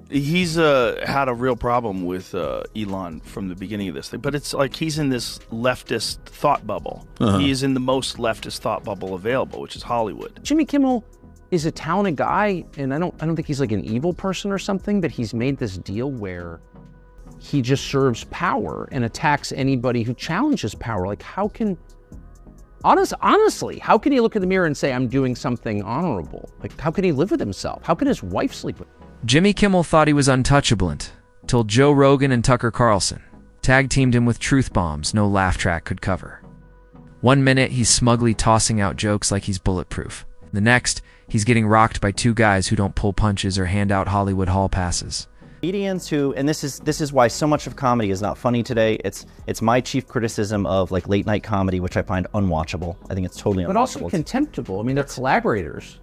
He's had a real problem with Elon from the beginning of this thing, but it's like he's in this leftist thought bubble. He is in the most leftist thought bubble available, which is Hollywood. Jimmy Kimmel is a talented guy, and I don't think he's like an evil person or something, but he's made this deal where he just serves power and attacks anybody who challenges power. Like, how can, honestly, how can he look in the mirror and say, I'm doing something honorable? Like, how can he live with himself? How can his wife sleep with him? Jimmy Kimmel thought he was untouchable till Joe Rogan and Tucker Carlson tag-teamed him with truth bombs no laugh track could cover. One minute, he's smugly tossing out jokes like he's bulletproof. The next, he's getting rocked by two guys who don't pull punches or hand out Hollywood hall passes. Comedians who, and this is why so much of comedy is not funny today. It's my chief criticism of like late night comedy, which I find unwatchable. I think it's totally unwatchable. But also contemptible. I mean, they're collaborators.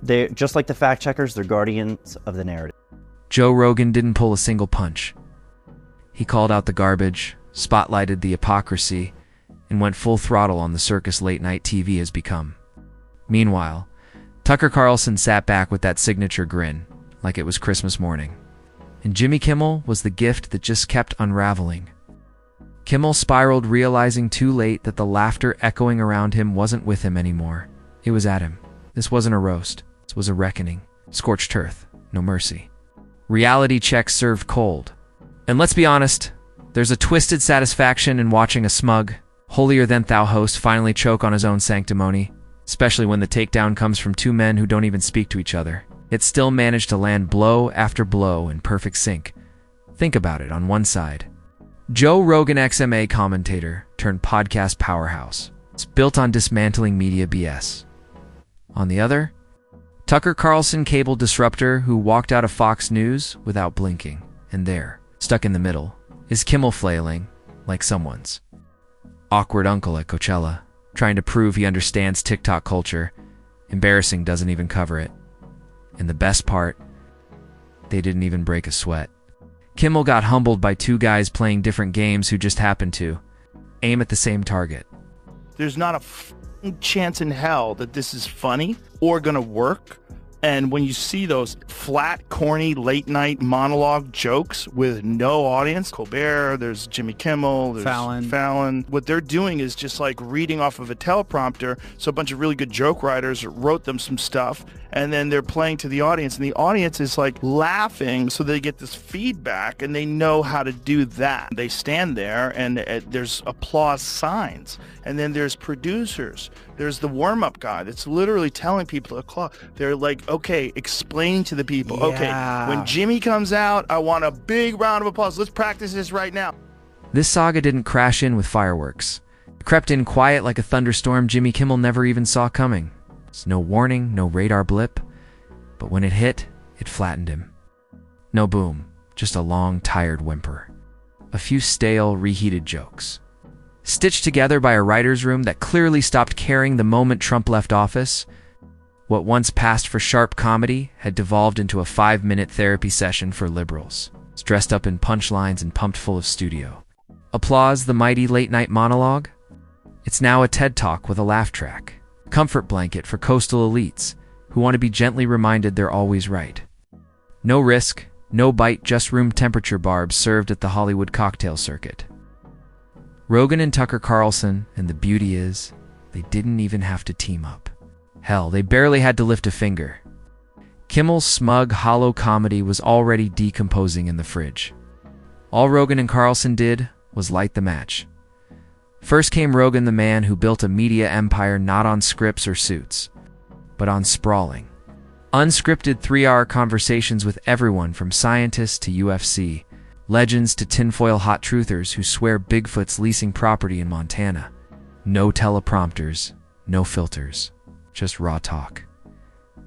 They're just like the fact checkers, they're guardians of the narrative. Joe Rogan didn't pull a single punch. He called out the garbage, spotlighted the hypocrisy, and went full throttle on the circus late night TV has become. Meanwhile, Tucker Carlson sat back with that signature grin, like it was Christmas morning. And Jimmy Kimmel was the gift that just kept unraveling. Kimmel spiraled, realizing too late that the laughter echoing around him wasn't with him anymore. It was at him. This wasn't a roast. This was a reckoning. Scorched earth. No mercy. Reality check served cold. And let's be honest, there's a twisted satisfaction in watching a smug, holier-than-thou host finally choke on his own sanctimony, especially when the takedown comes from two men who don't even speak to each other, yet still manage to land blow after blow in perfect sync. Think about it. On one side, Joe Rogan, XMA commentator turned podcast powerhouse. It's built on dismantling media BS. On the other, Tucker Carlson, cable disruptor who walked out of Fox News without blinking. And there, stuck in the middle, is Kimmel flailing like someone's awkward uncle at Coachella, trying to prove he understands TikTok culture. Embarrassing doesn't even cover it. And the best part, they didn't even break a sweat. Kimmel got humbled by two guys playing different games who just happened to aim at the same target. There's not a chance in hell that this is funny or gonna work. And when you see those flat, corny, late-night monologue jokes with no audience, Colbert, there's Jimmy Kimmel, there's Fallon. What they're doing is just like reading off of a teleprompter. So a bunch of really good joke writers wrote them some stuff, and then they're playing to the audience, and the audience is like laughing, so they get this feedback, and they know how to do that. They stand there, and there's applause signs, and then there's producers. There's the warm-up guy that's literally telling people to clap. They're like, okay, explain to the people. Yeah. Okay, when Jimmy comes out, I want a big round of applause. Let's practice this right now. This saga didn't crash in with fireworks. It crept in quiet like a thunderstorm Jimmy Kimmel never even saw coming. It's no warning, no radar blip. But when it hit, it flattened him. No boom, just a long, tired whimper. A few stale, reheated jokes. Stitched together by a writer's room that clearly stopped caring the moment Trump left office, what once passed for sharp comedy had devolved into a 5-minute therapy session for liberals, dressed up in punchlines and pumped full of studio. Applause, the mighty late-night monologue? It's now a TED Talk with a laugh track, comfort blanket for coastal elites who want to be gently reminded they're always right. No risk, no bite, just room temperature barbs served at the Hollywood cocktail circuit. Rogan and Tucker Carlson, and the beauty is, they didn't even have to team up. Hell, they barely had to lift a finger. Kimmel's smug, hollow comedy was already decomposing in the fridge. All Rogan and Carlson did was light the match. First came Rogan, the man who built a media empire not on scripts or suits, but on sprawling, unscripted 3-hour conversations with everyone from scientists to UFC, legends to tinfoil hot truthers who swear Bigfoot's leasing property in Montana. No teleprompters, no filters, just raw talk.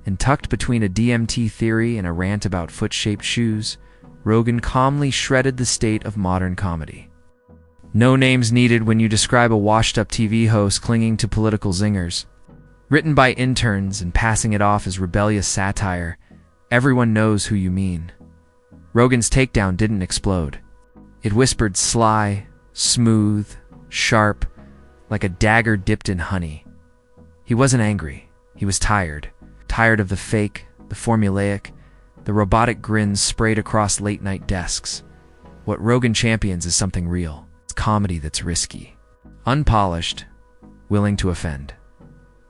And tucked between a DMT theory and a rant about foot-shaped shoes, Rogan calmly shredded the state of modern comedy. No names needed when you describe a washed-up TV host clinging to political zingers. Written by interns and passing it off as rebellious satire, everyone knows who you mean. Rogan's takedown didn't explode. It whispered sly, smooth, sharp, like a dagger dipped in honey. He wasn't angry. He was tired. Tired of the fake, the formulaic, the robotic grins sprayed across late-night desks. What Rogan champions is something real. It's comedy that's risky, unpolished, willing to offend.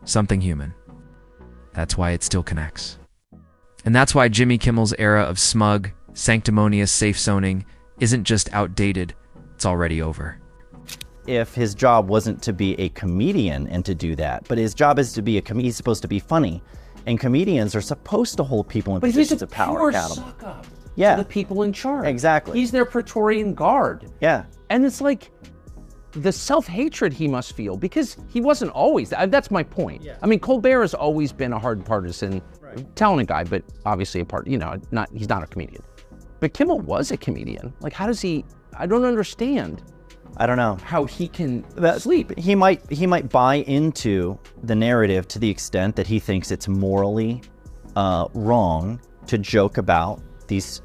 Something human. That's why it still connects. And that's why Jimmy Kimmel's era of smug, sanctimonious safe-zoning isn't just outdated, it's already over. If his job wasn't to be a comedian and to do that, but his job is to be he's supposed to be funny. And comedians are supposed to hold people in positions of power accountable. Suck up Yeah. to the people in charge. Exactly. He's their Praetorian guard. Yeah. And it's like the self-hatred he must feel, because he wasn't always, that's my point. Yeah. I mean, Colbert has always been a hard partisan, talented guy, but obviously he's not a comedian. But Kimmel was a comedian. Like, how does he, I don't understand. I don't know how he can sleep. He might buy into the narrative to the extent that he thinks it's morally wrong to joke about these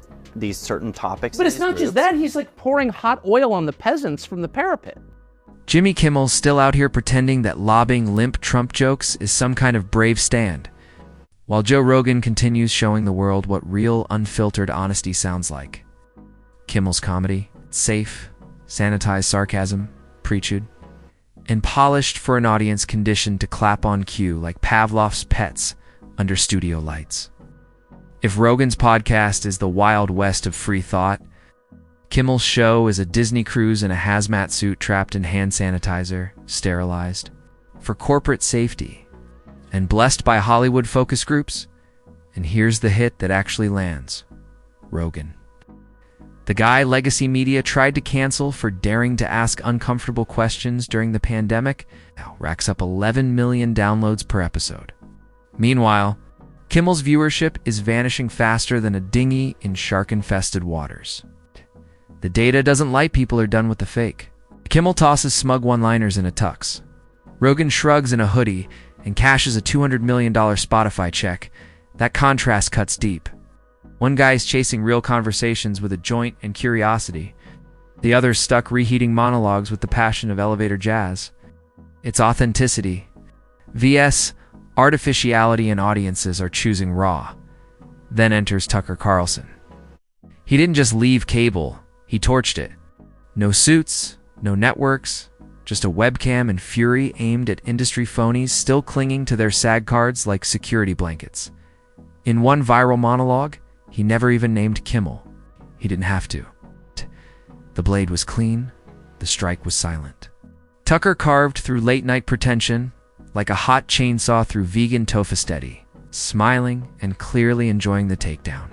certain topics. But it's not just that. He's like pouring hot oil on the peasants from the parapet. Jimmy Kimmel's still out here pretending that lobbing limp Trump jokes is some kind of brave stand, while Joe Rogan continues showing the world what real, unfiltered honesty sounds like. Kimmel's comedy, safe, sanitized sarcasm, pre-chewed, and polished for an audience conditioned to clap on cue like Pavlov's pets under studio lights. If Rogan's podcast is the Wild West of free thought, Kimmel's show is a Disney cruise in a hazmat suit trapped in hand sanitizer, sterilized, for corporate safety, and blessed by Hollywood focus groups. And here's the hit that actually lands: Rogan. The guy legacy media tried to cancel for daring to ask uncomfortable questions during the pandemic now racks up 11 million downloads per episode. Meanwhile, Kimmel's viewership is vanishing faster than a dinghy in shark-infested waters. The data doesn't lie, people are done with the fake. Kimmel tosses smug one-liners in a tux. Rogan shrugs in a hoodie and cashes a $200 million Spotify check. That contrast cuts deep. One guy's chasing real conversations with a joint and curiosity. The other's stuck reheating monologues with the passion of elevator jazz. It's authenticity. vs. artificiality, and audiences are choosing raw. Then enters Tucker Carlson. He didn't just leave cable, he torched it. No suits, no networks, just a webcam and fury aimed at industry phonies still clinging to their SAG cards like security blankets. In one viral monologue, he never even named Kimmel. He didn't have to. The blade was clean, the strike was silent. Tucker carved through late-night pretension like a hot chainsaw through vegan tofustetti, smiling and clearly enjoying the takedown.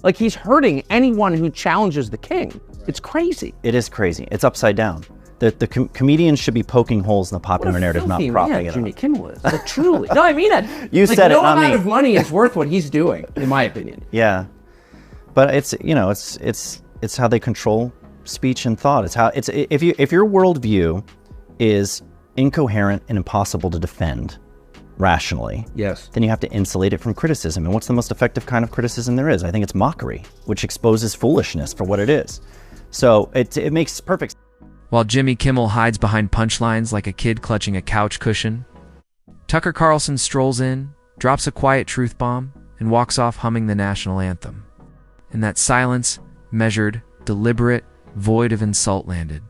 Like, he's hurting anyone who challenges the king. It's crazy. It is crazy. It's upside down. The comedians should be poking holes in the popular narrative, not propping it up. Jimmy Kimmel is. Like, truly. No, I mean it. You said it, not me. No amount of money is worth what he's doing, in my opinion. Yeah, but it's how they control speech and thought. If your worldview is incoherent and impossible to defend rationally, yes, then you have to insulate it from criticism. And what's the most effective kind of criticism there is? I think it's mockery, which exposes foolishness for what it is. So it makes perfect sense. While Jimmy Kimmel hides behind punchlines like a kid clutching a couch cushion, Tucker Carlson strolls in, drops a quiet truth bomb, and walks off humming the national anthem. In that silence, measured, deliberate, void of insult landed.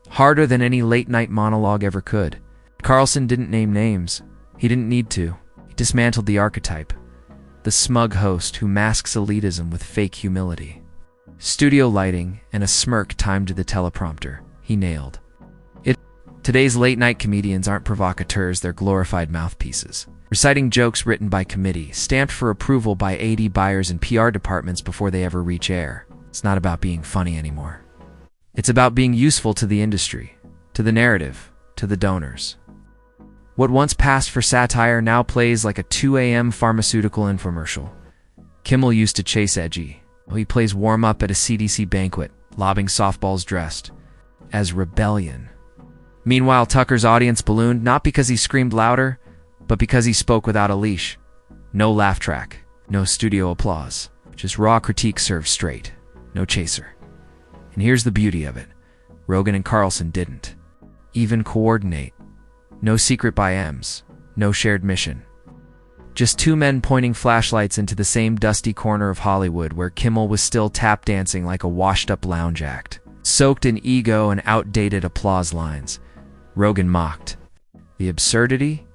Harder than any late-night monologue ever could. Carlson didn't name names. He didn't need to. He dismantled the archetype. The smug host who masks elitism with fake humility. Studio lighting and a smirk timed to the teleprompter. He nailed it. Today's late-night comedians aren't provocateurs, they're glorified mouthpieces. Reciting jokes written by committee, stamped for approval by AD buyers and PR departments before they ever reach air. It's not about being funny anymore. It's about being useful to the industry, to the narrative, to the donors. What once passed for satire now plays like a 2 a.m. pharmaceutical infomercial. Kimmel used to chase edgy. He plays warm-up at a CDC banquet, lobbing softballs dressed as rebellion. Meanwhile, Tucker's audience ballooned not because he screamed louder, but because he spoke without a leash. No laugh track, no studio applause, just raw critique served straight, no chaser. And here's the beauty of it. Rogan and Carlson didn't even coordinate. No secret by M's, no shared mission. Just two men pointing flashlights into the same dusty corner of Hollywood where Kimmel was still tap dancing like a washed-up lounge act, soaked in ego and outdated applause lines. Rogan mocked. The absurdity?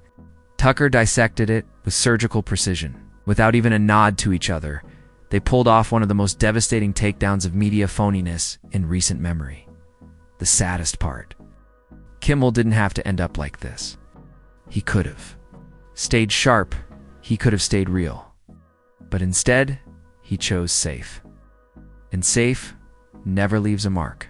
Tucker dissected it with surgical precision. Without even a nod to each other, they pulled off one of the most devastating takedowns of media phoniness in recent memory. The saddest part. Kimmel didn't have to end up like this. He could have. Stayed sharp, he could have stayed real. But instead, he chose safe. And safe never leaves a mark.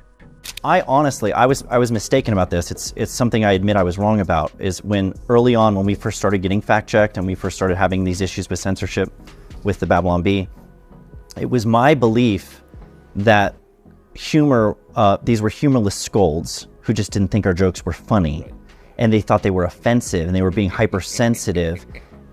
I honestly, I was mistaken about this. It's something I admit I was wrong about, is when early on, when we first started getting fact checked and we first started having these issues with censorship with the Babylon Bee, it was my belief that humor, these were humorless scolds who just didn't think our jokes were funny, and they thought they were offensive and they were being hypersensitive,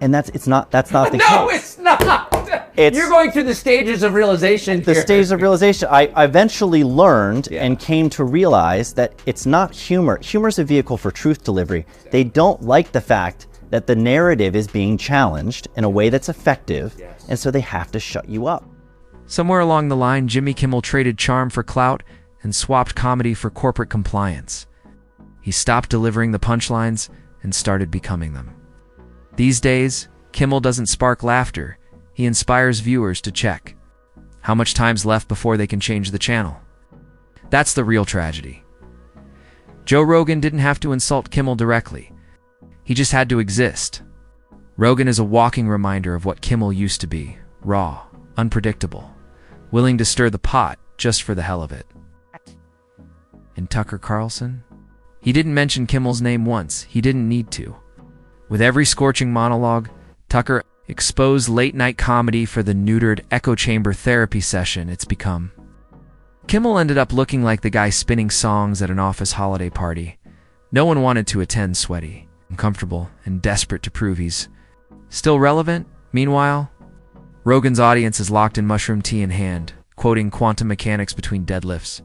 and that's not the case. No, it's not. You're going through the stages of realization The here. stages of realization. I eventually learned and came to realize that it's not humor. Humor is a vehicle for truth delivery. They don't like the fact that the narrative is being challenged in a way that's effective, and so they have to shut you up. Somewhere along the line, Jimmy Kimmel traded charm for clout and swapped comedy for corporate compliance. He stopped delivering the punchlines and started becoming them. These days, Kimmel doesn't spark laughter. He inspires viewers to check. How much time's left before they can change the channel? That's the real tragedy. Joe Rogan didn't have to insult Kimmel directly. He just had to exist. Rogan is a walking reminder of what Kimmel used to be: raw, unpredictable, willing to stir the pot just for the hell of it. And Tucker Carlson? He didn't mention Kimmel's name once. He didn't need to. With every scorching monologue, Tucker exposed late-night comedy for the neutered echo chamber therapy session it's become. Kimmel ended up looking like the guy spinning songs at an office holiday party. No one wanted to attend, sweaty, uncomfortable, and desperate to prove he's still relevant. Meanwhile, Rogan's audience is locked in mushroom tea in hand, quoting quantum mechanics between deadlifts.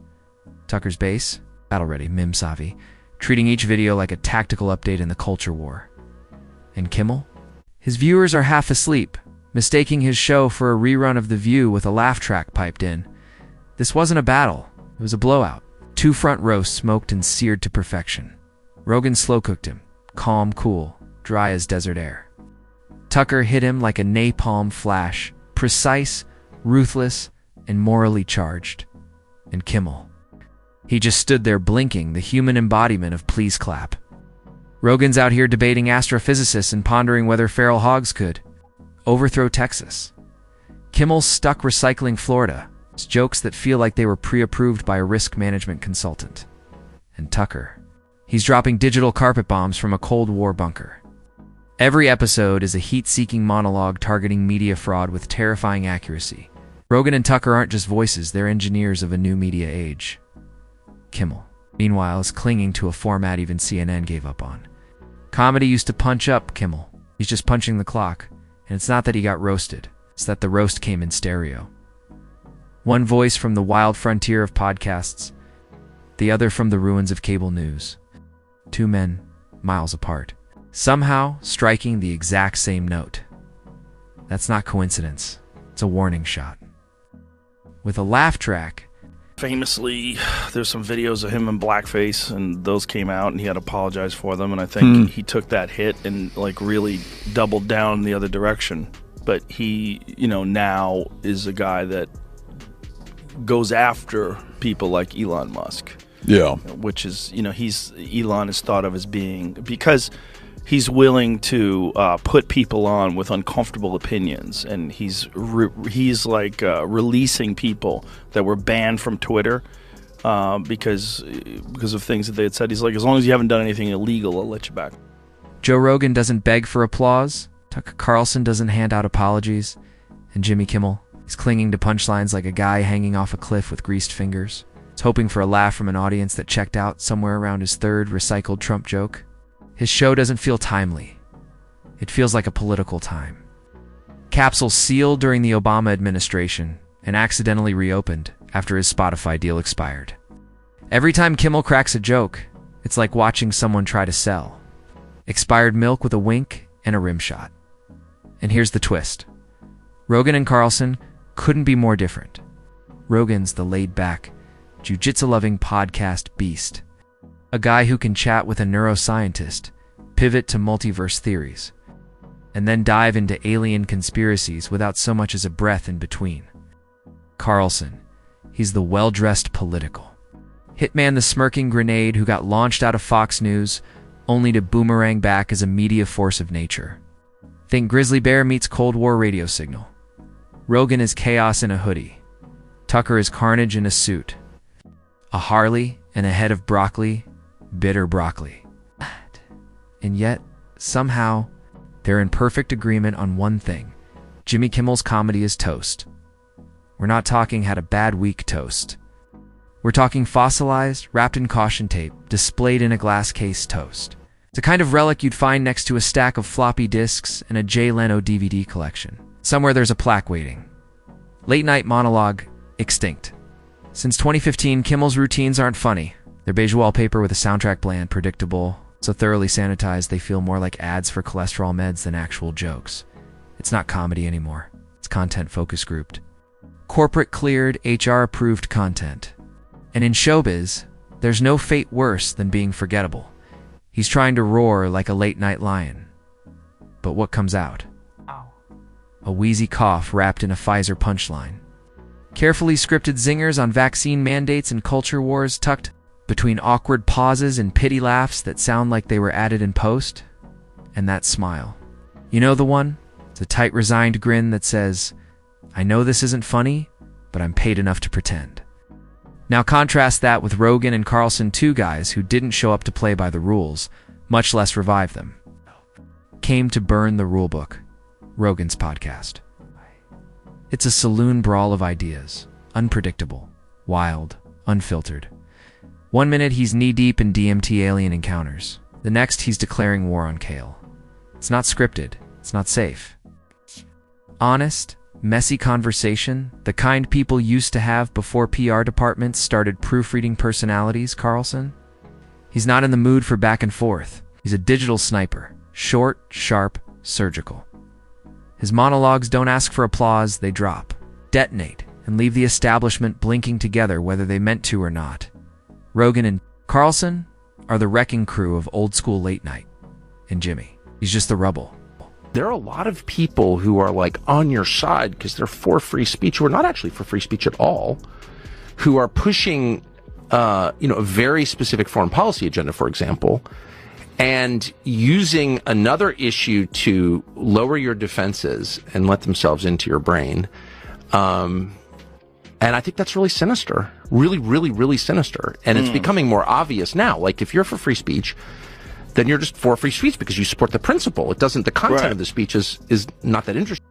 Tucker's base, battle-ready, meme-savvy, treating each video like a tactical update in the culture war. And Kimmel? His viewers are half asleep, mistaking his show for a rerun of The View with a laugh track piped in. This wasn't a battle, it was a blowout. Two front roasts smoked and seared to perfection. Rogan slow-cooked him, calm, cool, dry as desert air. Tucker hit him like a napalm flash, precise, ruthless, and morally charged. And Kimmel. He just stood there blinking, the human embodiment of please clap. Rogan's out here debating astrophysicists and pondering whether feral hogs could overthrow Texas. Kimmel's stuck recycling Florida. It's jokes that feel like they were pre-approved by a risk management consultant. And Tucker. He's dropping digital carpet bombs from a Cold War bunker. Every episode is a heat-seeking monologue targeting media fraud with terrifying accuracy. Rogan and Tucker aren't just voices, they're engineers of a new media age. Kimmel, meanwhile, is clinging to a format even CNN gave up on. Comedy used to punch up Kimmel. He's just punching the clock. And it's not that he got roasted. It's that the roast came in stereo. One voice from the wild frontier of podcasts, the other from the ruins of cable news. Two men, miles apart, somehow striking the exact same note. That's not coincidence. It's a warning shot. With a laugh track, famously, there's some videos of him in blackface, and those came out, and he had to apologize for them. And I think he took that hit and like really doubled down the other direction. But he, now is a guy that goes after people like Elon Musk. Yeah, which is, Elon is thought of as being, because he's willing to put people on with uncomfortable opinions, and he's releasing people that were banned from Twitter because of things that they had said. He's like, as long as you haven't done anything illegal, I'll let you back. Joe Rogan doesn't beg for applause. Tucker Carlson doesn't hand out apologies. And Jimmy Kimmel, he's clinging to punchlines like a guy hanging off a cliff with greased fingers. He's hoping for a laugh from an audience that checked out somewhere around his third recycled Trump joke. His show doesn't feel timely. It feels like a political time. Capsule sealed during the Obama administration and accidentally reopened after his Spotify deal expired. Every time Kimmel cracks a joke, it's like watching someone try to sell. Expired milk with a wink and a rim shot. And here's the twist. Rogan and Carlson couldn't be more different. Rogan's the laid-back, jiu-jitsu-loving podcast beast. A guy who can chat with a neuroscientist, pivot to multiverse theories, and then dive into alien conspiracies without so much as a breath in between. Carlson, he's the well-dressed political. Hitman the smirking grenade who got launched out of Fox News only to boomerang back as a media force of nature. Think Grizzly Bear meets Cold War radio signal. Rogan is chaos in a hoodie. Tucker is carnage in a suit. A Harley and a head of broccoli, bitter broccoli. And yet, somehow, they're in perfect agreement on one thing. Jimmy Kimmel's comedy is toast. We're not talking had a bad week toast. We're talking fossilized, wrapped in caution tape, displayed in a glass case toast. It's a kind of relic you'd find next to a stack of floppy disks in a Jay Leno DVD collection. Somewhere there's a plaque waiting. Late night monologue, extinct. Since 2015, Kimmel's routines aren't funny. They're beige wallpaper with a soundtrack bland, predictable, so thoroughly sanitized they feel more like ads for cholesterol meds than actual jokes. It's not comedy anymore. It's content focus grouped. Corporate cleared, HR approved content. And in showbiz, there's no fate worse than being forgettable. He's trying to roar like a late-night lion. But what comes out? A wheezy cough wrapped in a Pfizer punchline. Carefully scripted zingers on vaccine mandates and culture wars tucked between awkward pauses and pity laughs that sound like they were added in post. And that smile. You know the one? It's a tight, resigned grin that says, I know this isn't funny, but I'm paid enough to pretend. Now contrast that with Rogan and Carlson, two guys who didn't show up to play by the rules, much less revive them. Came to burn the rulebook. Rogan's podcast. It's a saloon brawl of ideas. Unpredictable, wild, unfiltered. 1 minute he's knee-deep in DMT alien encounters. The next he's declaring war on kale. It's not scripted. It's not safe. Honest, messy conversation, the kind people used to have before PR departments started proofreading personalities, Carlson. He's not in the mood for back and forth. He's a digital sniper. Short, sharp, surgical. His monologues don't ask for applause, they drop, detonate, and leave the establishment blinking together whether they meant to or not. Rogan and Carlson are the wrecking crew of old school late night. And Jimmy, he's just the rubble. There are a lot of people who are like on your side because they're for free speech, who are not actually for free speech at all, who are pushing, a very specific foreign policy agenda, for example, and using another issue to lower your defenses and let themselves into your brain. And I think that's really sinister, really, really, really sinister. And it's becoming more obvious now. Like if you're for free speech, then you're just for free speech because you support the principle. It doesn't, the content of the speech is not that interesting.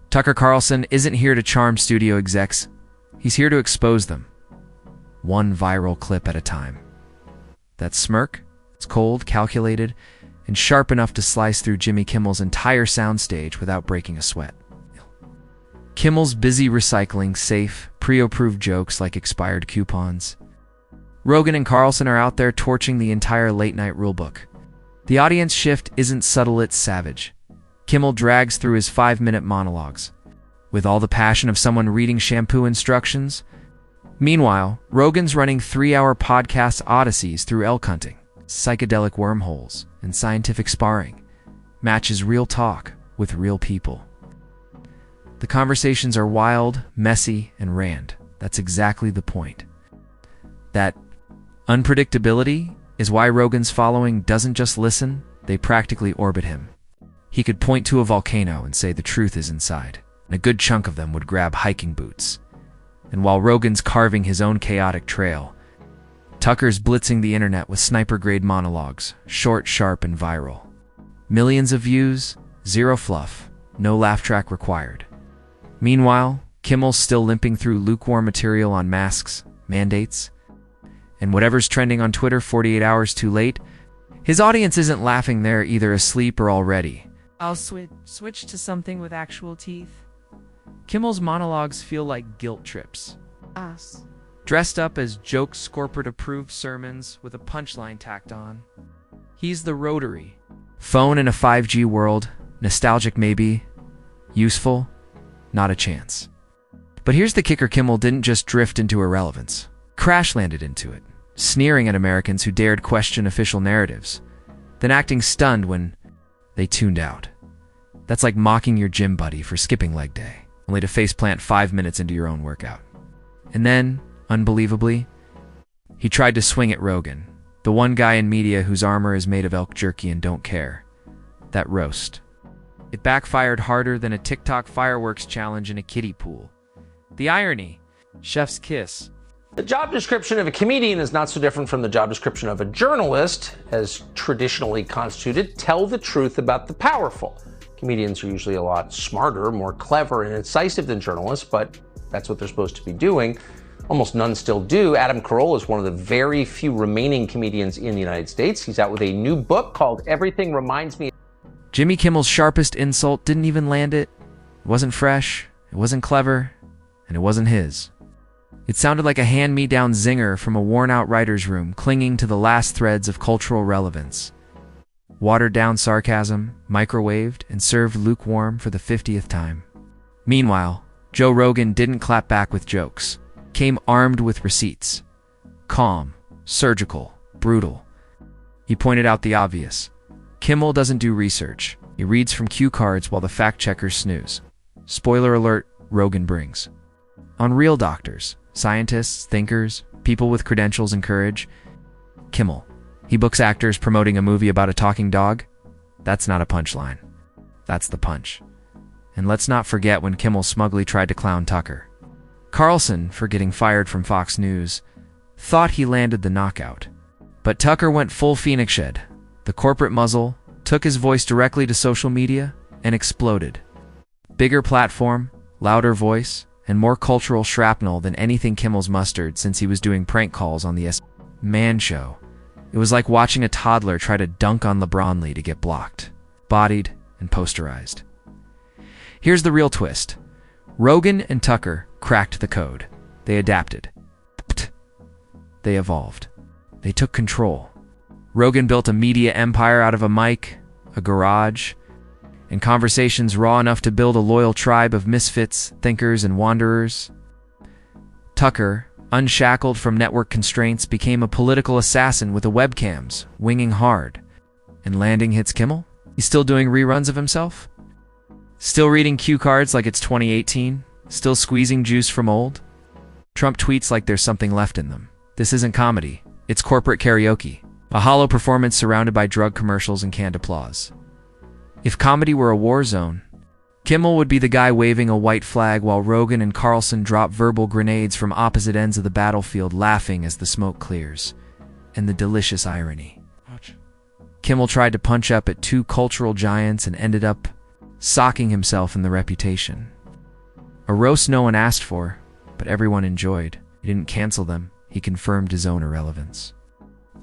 Tucker Carlson isn't here to charm studio execs. He's here to expose them. One viral clip at a time. That smirk, it's cold, calculated, and sharp enough to slice through Jimmy Kimmel's entire soundstage without breaking a sweat. Kimmel's busy recycling safe, pre-approved jokes like expired coupons. Rogan and Carlson are out there torching the entire late-night rulebook. The audience shift isn't subtle, it's savage. Kimmel drags through his 5-minute monologues, with all the passion of someone reading shampoo instructions. Meanwhile, Rogan's running 3-hour podcast odysseys through elk hunting, psychedelic wormholes, and scientific sparring. Matches real talk with real people. The conversations are wild, messy, and rand. That's exactly the point. That unpredictability is why Rogan's following doesn't just listen, they practically orbit him. He could point to a volcano and say the truth is inside, and a good chunk of them would grab hiking boots. And while Rogan's carving his own chaotic trail, Tucker's blitzing the internet with sniper-grade monologues, short, sharp, and viral. Millions of views, zero fluff, no laugh track required. Meanwhile, Kimmel's still limping through lukewarm material on masks, mandates, and whatever's trending on Twitter 48 hours too late. His audience isn't laughing, they're either asleep or already. I'll switch to something with actual teeth. Kimmel's monologues feel like guilt trips. Us. Dressed up as jokes, corporate-approved sermons with a punchline tacked on. He's the rotary. Phone in a 5G world, nostalgic maybe, Useful? Not a chance. But here's the kicker: Kimmel didn't just drift into irrelevance. Crash landed into it, sneering at Americans who dared question official narratives, then acting stunned when they tuned out. That's like mocking your gym buddy for skipping leg day, only to faceplant 5 minutes into your own workout. And then, unbelievably, he tried to swing at Rogan, the one guy in media whose armor is made of elk jerky and don't care. That roast. It backfired harder than a TikTok fireworks challenge in a kiddie pool. The irony. Chef's kiss. The job description of a comedian is not so different from the job description of a journalist, as traditionally constituted. Tell the truth about the powerful. Comedians are usually a lot smarter, more clever, and incisive than journalists, but that's what they're supposed to be doing. Almost none still do. Adam Carolla is one of the very few remaining comedians in the United States. He's out with a new book called Everything Reminds Me. Jimmy Kimmel's sharpest insult didn't even land it. It wasn't fresh, it wasn't clever, and it wasn't his. It sounded like a hand-me-down zinger from a worn-out writer's room, clinging to the last threads of cultural relevance. Watered-down sarcasm, microwaved, and served lukewarm for the 50th time. Meanwhile, Joe Rogan didn't clap back with jokes. Came armed with receipts. Calm, surgical, brutal. He pointed out the obvious. Kimmel doesn't do research. He reads from cue cards while the fact-checkers snooze. Spoiler alert, Rogan brings. On real doctors, scientists, thinkers, people with credentials and courage, Kimmel. He books actors promoting a movie about a talking dog. That's not a punchline. That's the punch. And let's not forget when Kimmel smugly tried to clown Tucker. Carlson, for getting fired from Fox News, thought he landed the knockout. But Tucker went full Phoenix shed. The corporate muzzle took his voice directly to social media and exploded. Bigger platform, louder voice, and more cultural shrapnel than anything Kimmel's mustered since he was doing prank calls on the Man Show. It was like watching a toddler try to dunk on LeBron Lee to get blocked, bodied, and posterized. Here's the real twist. Rogan and Tucker cracked the code. They adapted. They evolved. They took control. Rogan built a media empire out of a mic, a garage, and conversations raw enough to build a loyal tribe of misfits, thinkers, and wanderers. Tucker, unshackled from network constraints, became a political assassin with the webcams, winging hard. And landing hits Kimmel? He's still doing reruns of himself? Still reading cue cards like it's 2018? Still squeezing juice from old? Trump tweets like there's something left in them. This isn't comedy. It's corporate karaoke. A hollow performance surrounded by drug commercials and canned applause. If comedy were a war zone, Kimmel would be the guy waving a white flag while Rogan and Carlson drop verbal grenades from opposite ends of the battlefield, laughing as the smoke clears. And the delicious irony. Kimmel tried to punch up at two cultural giants and ended up socking himself in the reputation. A roast no one asked for, but everyone enjoyed. He didn't cancel them, he confirmed his own irrelevance.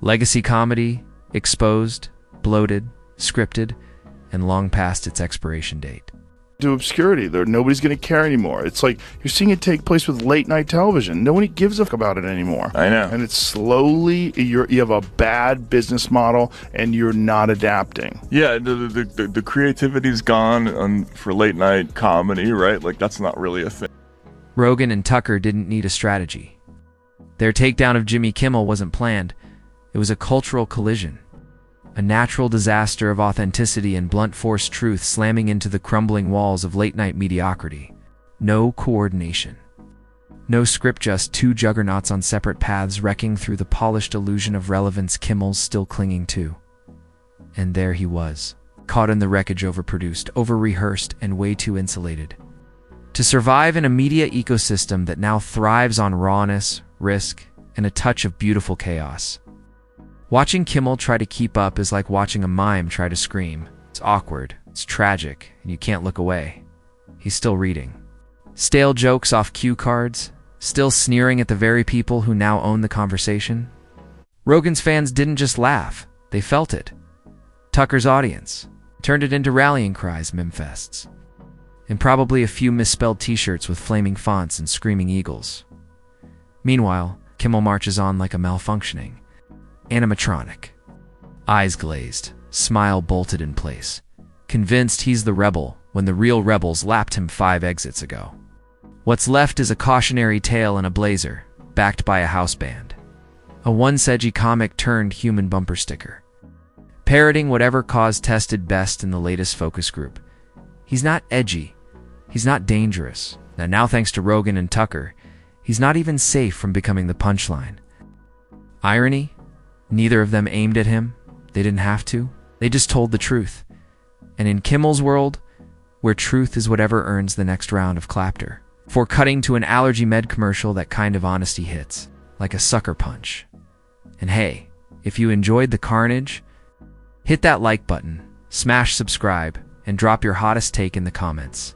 Legacy comedy, exposed, bloated, scripted, and long past its expiration date. To obscurity, nobody's going to care anymore. It's like you're seeing it take place with late night television. Nobody gives a fuck about it anymore. I know. And it's slowly, you have a bad business model and you're not adapting. Yeah, the creativity's gone for late night comedy, right? Like, that's not really a thing. Rogan and Tucker didn't need a strategy. Their takedown of Jimmy Kimmel wasn't planned. It was a cultural collision. A natural disaster of authenticity and blunt force truth slamming into the crumbling walls of late-night mediocrity. No coordination. No script, just two juggernauts on separate paths wrecking through the polished illusion of relevance Kimmel's still clinging to. And there he was, caught in the wreckage, overproduced, over-rehearsed, and way too insulated. To survive in a media ecosystem that now thrives on rawness, risk, and a touch of beautiful chaos. Watching Kimmel try to keep up is like watching a mime try to scream. It's awkward, it's tragic, and you can't look away. He's still reading. Stale jokes off cue cards, still sneering at the very people who now own the conversation. Rogan's fans didn't just laugh, they felt it. Tucker's audience turned it into rallying cries, memfests, and probably a few misspelled t-shirts with flaming fonts and screaming eagles. Meanwhile, Kimmel marches on like a malfunctioning animatronic. Eyes glazed, smile bolted in place. Convinced he's the rebel, when the real rebels lapped him 5 exits ago. What's left is a cautionary tale in a blazer, backed by a house band. A one-sedgy comic turned human bumper sticker, parroting whatever cause tested best in the latest focus group. He's not edgy. He's not dangerous. Now thanks to Rogan and Tucker, he's not even safe from becoming the punchline. Irony? Neither of them aimed at him. They didn't have to. They just told the truth. And in Kimmel's world, where truth is whatever earns the next round of clapter, for cutting to an allergy med commercial, that kind of honesty hits like a sucker punch. And hey, if you enjoyed the carnage, hit that like button, smash subscribe, and drop your hottest take in the comments.